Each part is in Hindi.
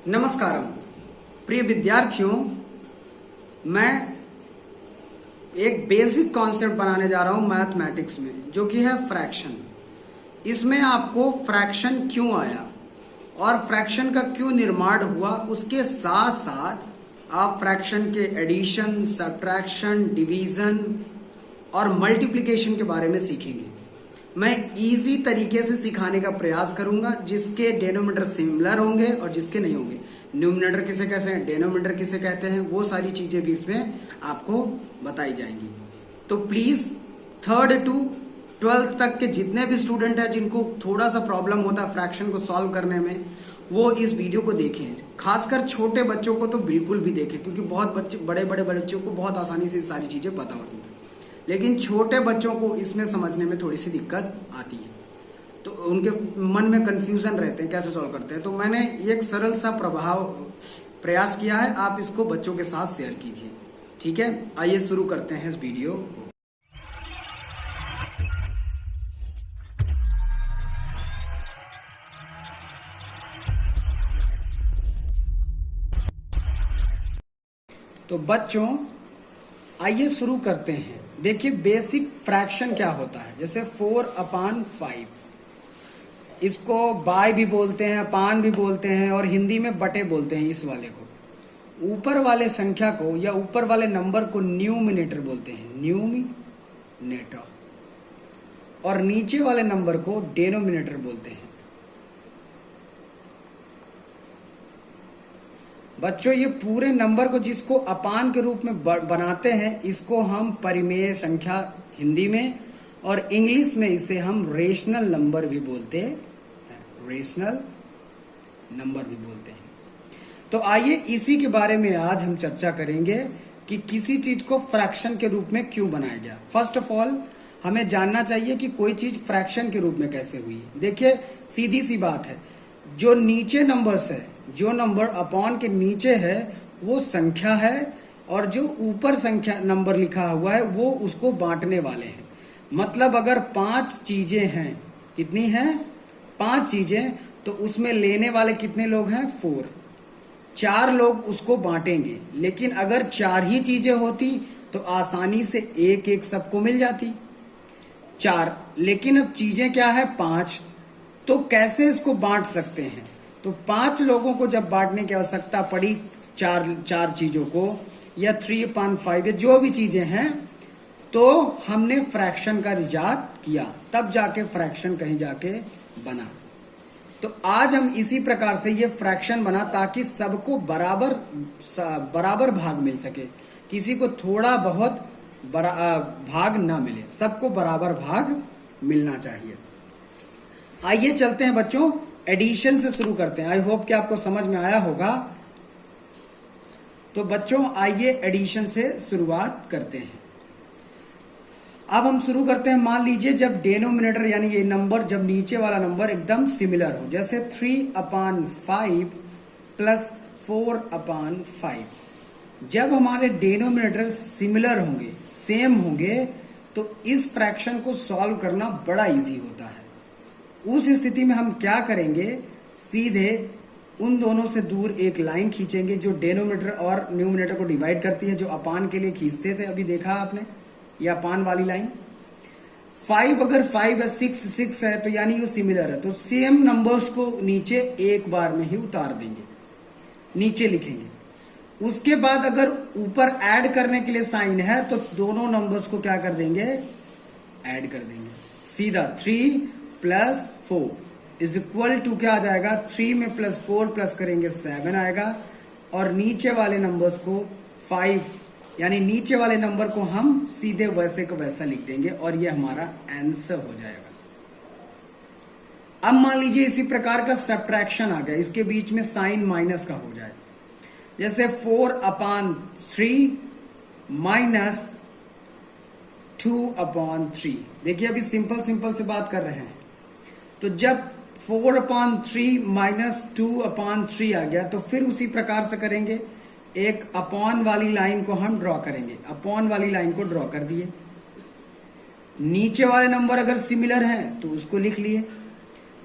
नमस्कारम प्रिय विद्यार्थियों, मैं एक बेसिक कॉन्सेप्ट बनाने जा रहा हूं मैथमेटिक्स में, जो कि है फ्रैक्शन। इसमें आपको फ्रैक्शन क्यों आया और फ्रैक्शन का क्यों निर्माण हुआ, उसके साथ साथ आप फ्रैक्शन के एडिशन, सब्ट्रैक्शन, डिवीजन और मल्टीप्लिकेशन के बारे में सीखेंगे। मैं इजी तरीके से सिखाने का प्रयास करूंगा, जिसके डेनोमीटर सिमिलर होंगे और जिसके नहीं होंगे। न्यूमिनेटर किसे कहते हैं, डेनोमीटर किसे कहते हैं, वो सारी चीजें भी इसमें आपको बताई जाएंगी। तो प्लीज 3rd to 12th तक के जितने भी स्टूडेंट हैं जिनको थोड़ा सा प्रॉब्लम होता है फ्रैक्शन को सॉल्व करने में, वो इस वीडियो को देखें। खासकर छोटे बच्चों को तो बिल्कुल भी देखें, क्योंकि बहुत बच्चे बड़े बच्चों को बहुत आसानी से सारी चीजें पता होती हैं, लेकिन छोटे बच्चों को इसमें समझने में थोड़ी सी दिक्कत आती है, तो उनके मन में कंफ्यूजन रहते हैं कैसे सॉल्व करते हैं। तो मैंने एक सरल सा प्रयास किया है, आप इसको बच्चों के साथ शेयर कीजिए। ठीक है, आइए शुरू करते हैं इस वीडियो को। तो बच्चों आइए शुरू करते हैं। देखिए बेसिक फ्रैक्शन क्या होता है। जैसे 4/5, इसको बाय भी बोलते हैं, अपान भी बोलते हैं और हिंदी में बटे बोलते हैं। इस वाले को, ऊपर वाले संख्या को या ऊपर वाले नंबर को न्यूमिनेटर बोलते हैं, न्यूमिनेटर, और नीचे वाले नंबर को डेनोमिनेटर बोलते हैं। बच्चों ये पूरे नंबर को जिसको अपान के रूप में बनाते हैं, इसको हम परिमेय संख्या हिंदी में, और इंग्लिश में इसे हम रेशनल नंबर भी बोलते हैं, रेशनल नंबर भी बोलते हैं। तो आइए इसी के बारे में आज हम चर्चा करेंगे कि किसी चीज को फ्रैक्शन के रूप में क्यों बनाया गया। फर्स्ट ऑफ ऑल हमें जानना चाहिए कि कोई चीज फ्रैक्शन के रूप में कैसे हुई। देखिए सीधी सी बात है, जो नीचे नंबर्स है, जो नंबर अपॉन के नीचे है वो संख्या है, और जो ऊपर संख्या नंबर लिखा हुआ है वो उसको बांटने वाले हैं। मतलब अगर 5 चीजें हैं, कितनी हैं, 5 चीजें, तो उसमें लेने वाले कितने लोग हैं, 4। 4 लोग उसको बांटेंगे। लेकिन अगर 4 ही चीजें होती तो आसानी से एक एक सबको मिल जाती, 4। लेकिन अब चीजें क्या है, 5, तो कैसे इसको बांट सकते हैं। तो 5 लोगों को जब बांटने की आवश्यकता पड़ी, चार चीजों को, या 3/5 या जो भी चीजें हैं, तो हमने फ्रैक्शन का इजाद किया, तब जाके फ्रैक्शन कहीं जाके बना। तो आज हम इसी प्रकार से ये फ्रैक्शन बना ताकि सबको बराबर भाग मिल सके, किसी को थोड़ा बहुत बड़ा भाग ना मिले, सबको बराबर भाग मिलना चाहिए। आइए चलते हैं बच्चों, एडिशन से शुरू करते हैं। आई होप कि आपको समझ में आया होगा। तो बच्चों आइए एडिशन से शुरुआत करते हैं। अब हम शुरू करते हैं। मान लीजिए जब डेनोमिनेटर यानी ये नंबर, जब नीचे वाला नंबर एकदम सिमिलर हो, जैसे 3/5 प्लस 4/5, जब हमारे डेनोमिनेटर सिमिलर होंगे, सेम होंगे, तो इस फ्रैक्शन को सॉल्व करना बड़ा इजी होता है। उस स्थिति में हम क्या करेंगे, सीधे उन दोनों से दूर एक लाइन खींचेंगे जो डेनोमिनेटर और न्यूमिनेटर को डिवाइड करती है, जो अपान के लिए खींचते थे, अभी देखा आपने, ये अपान वाली लाइन। 5 अगर 5 है, 6 है, तो यानी वो सिमिलर है, तो सेम नंबर्स को नीचे एक बार में ही उतार देंगे, नीचे लिखेंगे। उसके बाद अगर ऊपर ऐड करने के लिए साइन है, तो दोनों नंबर्स को क्या कर देंगे, ऐड कर देंगे सीधा। 3 + 4 = क्या आ जाएगा, 3 में +4 प्लस करेंगे 7 आएगा, और नीचे वाले नंबर्स को 5 यानी नीचे वाले नंबर को हम सीधे वैसे को वैसा लिख देंगे, और ये हमारा आंसर हो जाएगा। अब मान लीजिए इसी प्रकार का सब्ट्रैक्शन आ गया, इसके बीच में साइन माइनस का हो जाए, जैसे 4/3 माइनस 2/3। देखिए अभी सिंपल से बात कर रहे हैं। तो जब 4/3 माइनस 2/3 आ गया, तो फिर उसी प्रकार से करेंगे, एक अपॉन वाली लाइन को हम ड्रॉ करेंगे, अपॉन वाली लाइन को ड्रॉ कर दिए। नीचे वाले नंबर अगर सिमिलर हैं तो उसको लिख लिए,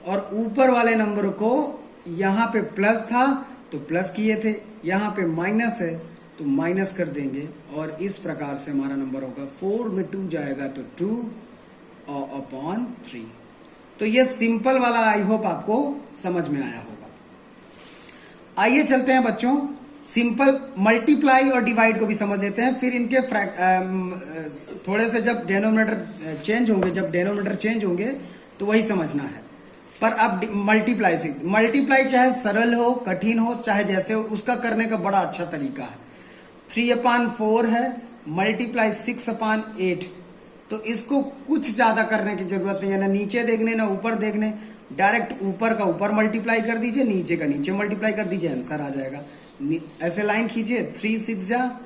और ऊपर वाले नंबर को, यहां पे प्लस था तो प्लस किए थे, यहाँ पे माइनस है तो माइनस कर देंगे, और इस प्रकार से हमारा नंबर होगा 4 में 2 जाएगा तो 2/3। तो ये सिंपल वाला आई होप आपको समझ में आया होगा। आइए चलते हैं बच्चों, सिंपल मल्टीप्लाई और डिवाइड को भी समझ लेते हैं, फिर इनके थोड़े से जब डेनोमिनेटर चेंज होंगे तो वही समझना है। पर अब मल्टीप्लाई से, मल्टीप्लाई चाहे सरल हो कठिन हो चाहे जैसे हो, उसका करने का बड़ा अच्छा तरीका है। 3/4 है, मल्टीप्लाई 6/8, तो इसको कुछ ज्यादा करने की जरूरत नहीं है, ना नीचे देखने ना ऊपर देखने, डायरेक्ट ऊपर का ऊपर मल्टीप्लाई कर दीजिए, नीचे का नीचे मल्टीप्लाई कर दीजिए, आंसर आ जाएगा। ऐसे लाइन खींचिए, 3 6 जा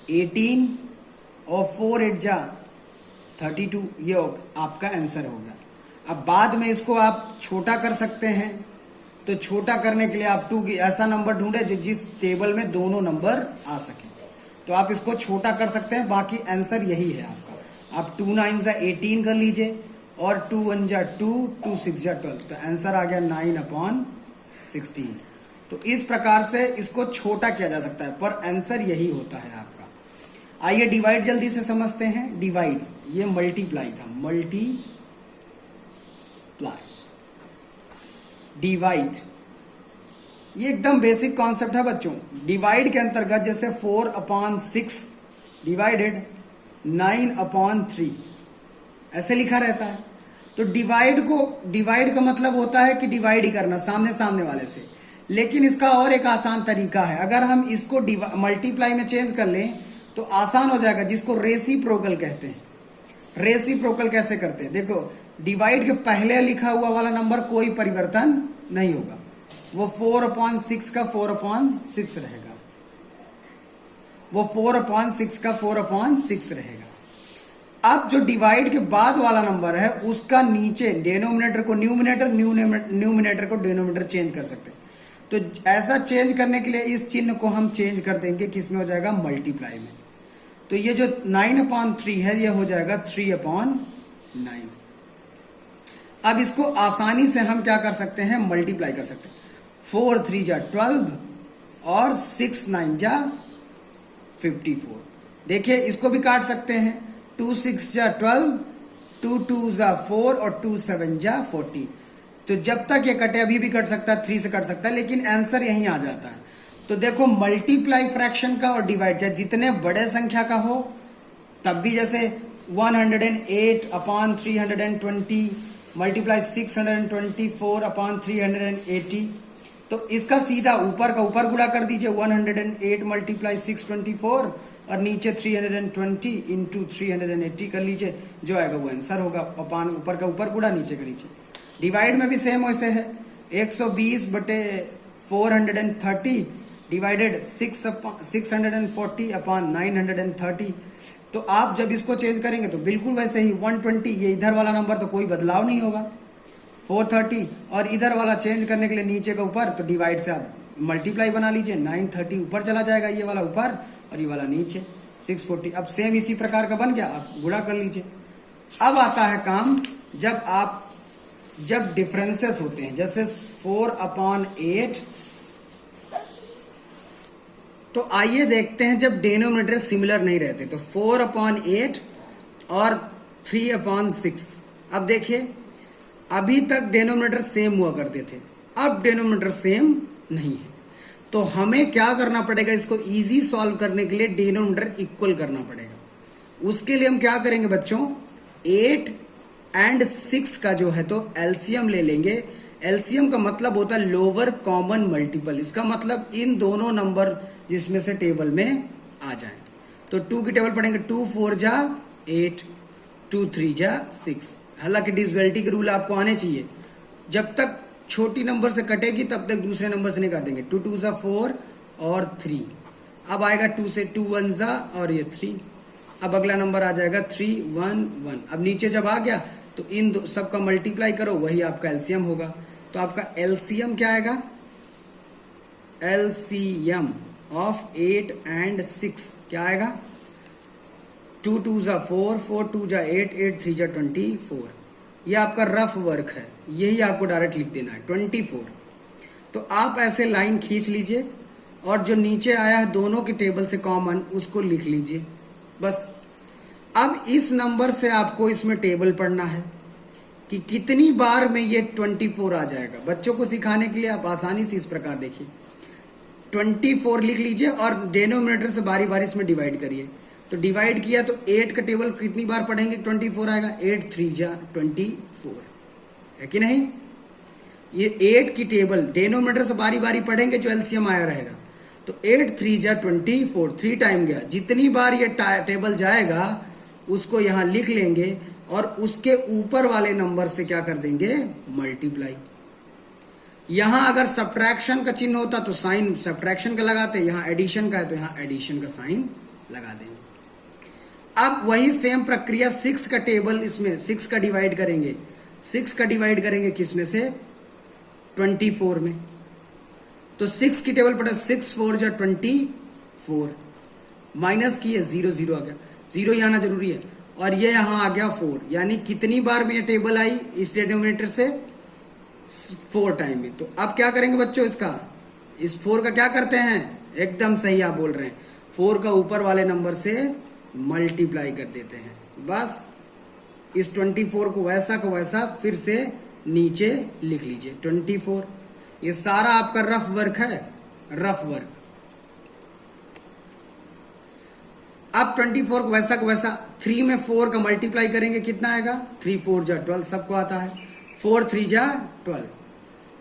18 और 4 8 जा 32, ये आपका आंसर होगा। अब बाद में इसको आप छोटा कर सकते हैं, तो छोटा करने के लिए आप 2 की ऐसा नंबर ढूंढे जो जिस टेबल में दोनों नंबर आ सके, तो आप इसको छोटा कर सकते हैं। बाकी आंसर यही है आपका। आप 2 9 जा 18 कर लीजिए और 2 1 जा 2, 2 6 जा 12, तो आंसर आ गया 9/16। तो इस प्रकार से इसको छोटा किया जा सकता है, पर आंसर यही होता है आपका। आइए डिवाइड जल्दी से समझते हैं। डिवाइड, ये मल्टीप्लाई था, मल्टीप्लाई, डिवाइड, ये एकदम बेसिक कॉन्सेप्ट है बच्चों। डिवाइड के अंतर्गत जैसे 4/6 डिवाइडेड 9/3 ऐसे लिखा रहता है। तो डिवाइड का मतलब होता है कि डिवाइड ही करना सामने सामने वाले से, लेकिन इसका और एक आसान तरीका है। अगर हम इसको मल्टीप्लाई में चेंज कर लें तो आसान हो जाएगा, जिसको रेसिप्रोकल कहते हैं। रेसिप्रोकल कैसे करते हैं, देखो डिवाइड के पहले लिखा हुआ वाला नंबर कोई परिवर्तन नहीं होगा, वो 4/6 का 4/6 रहेगा, वो 4/6 का 4/6 रहेगा। अब जो डिवाइड के बाद वाला नंबर है उसका नीचे डेनोमिनेटर को न्यूमिनेटर, न्यूमिनेटर को डेनोमिनेटर चेंज कर सकते हैं। तो ऐसा चेंज करने के लिए इस चिन्ह को हम चेंज कर देंगे, किसमें हो जाएगा, मल्टीप्लाई में। तो ये जो 9/3 है ये हो जाएगा 3/9। अब इसको आसानी से हम क्या कर सकते हैं, मल्टीप्लाई कर सकते हैं। 4 3 जा 12 और 6 9 जा 54। देखिए इसको भी काट सकते हैं, 2 6 जा 12, 2 2 जा 4 और 2 7 जा 40। तो जब तक ये कटे, अभी भी कट सकता है, 3 से कट सकता है, लेकिन आंसर यहीं आ जाता है। तो देखो मल्टीप्लाई फ्रैक्शन का और डिवाइड, चाहे जितने बड़े संख्या का हो तब भी, जैसे 108/320 मल्टीप्लाई 624/380, तो इसका सीधा ऊपर का ऊपर गुणा कर दीजिए, 108 मल्टीप्लाई 624 और नीचे 320 इंटू 380 कर लीजिए, जो आएगा वो आंसर होगा। अपान ऊपर का ऊपर गुणा नीचे का नीचे। डिवाइड में भी सेम वैसे है, 120/430 डिवाइडेड 640/930। तो आप जब इसको चेंज करेंगे तो बिल्कुल वैसे ही 120, ये इधर वाला नंबर तो कोई बदलाव नहीं होगा, 430, और इधर वाला चेंज करने के लिए नीचे का ऊपर, तो डिवाइड से आप मल्टीप्लाई बना लीजिए, 930 ऊपर चला जाएगा, ये वाला ऊपर और ये वाला नीचे 640। अब सेम इसी प्रकार का बन गया, आप गुणा कर लीजिए। अब आता है काम जब डिफरेंसेस होते हैं, जैसे 4/8। तो आइए देखते हैं जब डिनोमिनेटर सिमिलर नहीं रहते, तो 4/8 और 3/6। अब देखिए अभी तक डिनोमिनेटर सेम हुआ करते थे, अब डिनोमिनेटर सेम नहीं है, तो हमें क्या करना पड़ेगा, इसको इजी सॉल्व करने के लिए डिनोमिनेटर इक्वल करना पड़ेगा। उसके लिए हम क्या करेंगे बच्चों, 8 और 6 का जो है तो एलसीएम ले लेंगे। एलसीएम का मतलब होता है लोअर कॉमन मल्टीपल, इसका मतलब इन दोनों नंबर जिसमें से टेबल में आ जाए। तो 2 की टेबल पढ़ेंगे, 2 4 जा 8, 2 3 जा 6। हालांकि डिविजिबिलिटी के रूल आपको आने चाहिए, जब तक छोटी नंबर से कटेगी तब तक दूसरे नंबर से नहीं काटेंगे। 2 2 जा 4 और 3। अब आएगा 2 से 2 1 जा और ये 3। अब अगला नंबर आ जाएगा 3 1 1। अब नीचे जब आ गया तो इन सबका मल्टीप्लाई करो, वही आपका एलसीएम होगा। तो आपका एलसीएम क्या आएगा, एलसीएम ऑफ 8 और 6 क्या आएगा, 2 2 जा 4, 4 2 जा 8, 8 3 जा 24। ये आपका रफ वर्क है, यही आपको डायरेक्ट लिख देना है 24। तो आप ऐसे लाइन खींच लीजिए और जो नीचे आया है दोनों के टेबल से कॉमन, उसको लिख लीजिए बस। अब इस नंबर से आपको इसमें टेबल पढ़ना है कि कितनी बार में ये 24 आ जाएगा। बच्चों को सिखाने के लिए आप आसानी से इस प्रकार देखिए, 24 लिख लीजिए और डिनोमिनेटर से बारी बारी इसमें डिवाइड करिए। तो डिवाइड किया तो 8 का टेबल कितनी बार पढ़ेंगे 24 आएगा, 8 3 जा 24, है कि नहीं। ये 8 की टेबल डिनोमिनेटर से बारी बारी पढ़ेंगे, जो एलसीएम आया रहेगा। तो 8 3 जा 24, 3 टाइम गया। जितनी बार ये टेबल जाएगा उसको यहां लिख लेंगे और उसके ऊपर वाले नंबर से क्या कर देंगे, मल्टीप्लाई। यहां अगर सब्ट्रैक्शन का चिन्ह होता तो साइन सब्ट्रैक्शन का लगाते, यहां एडिशन का है तो यहां एडिशन का साइन लगा देंगे। अब वही सेम प्रक्रिया 6 का टेबल, इसमें 6 का डिवाइड करेंगे। 6 का डिवाइड करेंगे किस में से, 24 में। तो 6 की टेबल पड़ा 6 4 जा 24, माइनस किए 0 0 आ गया, 0 ही आना जरूरी है। और ये यहां आ गया 4, यानी कितनी बार में ये टेबल आई इस डिनोमिनेटर से, 4 टाइम में। तो अब क्या करेंगे बच्चों, इसका इस 4 का क्या करते हैं, एकदम सही आप बोल रहे हैं, 4 का ऊपर वाले नंबर से मल्टीप्लाई कर देते हैं। बस इस 24 को वैसा फिर से नीचे लिख लीजिए 24। ये सारा आपका रफ वर्क है, रफ वर्क। अब 24 को वैसा 3 में 4 का मल्टीप्लाई करेंगे, कितना आएगा, 3 4 जा 12, सबको आता है, 4 3 जा 12।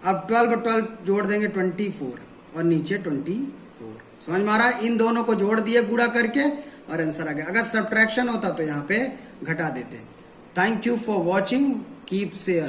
अब 12 और 12 जोड़ देंगे 24 और नीचे 24। समझ में आ रहा है, इन दोनों को जोड़ दिए गुणा करके और आंसर आ गया। अगर सब्ट्रैक्शन होता तो यहाँ पे घटा देते। Thank you for watching, keep share.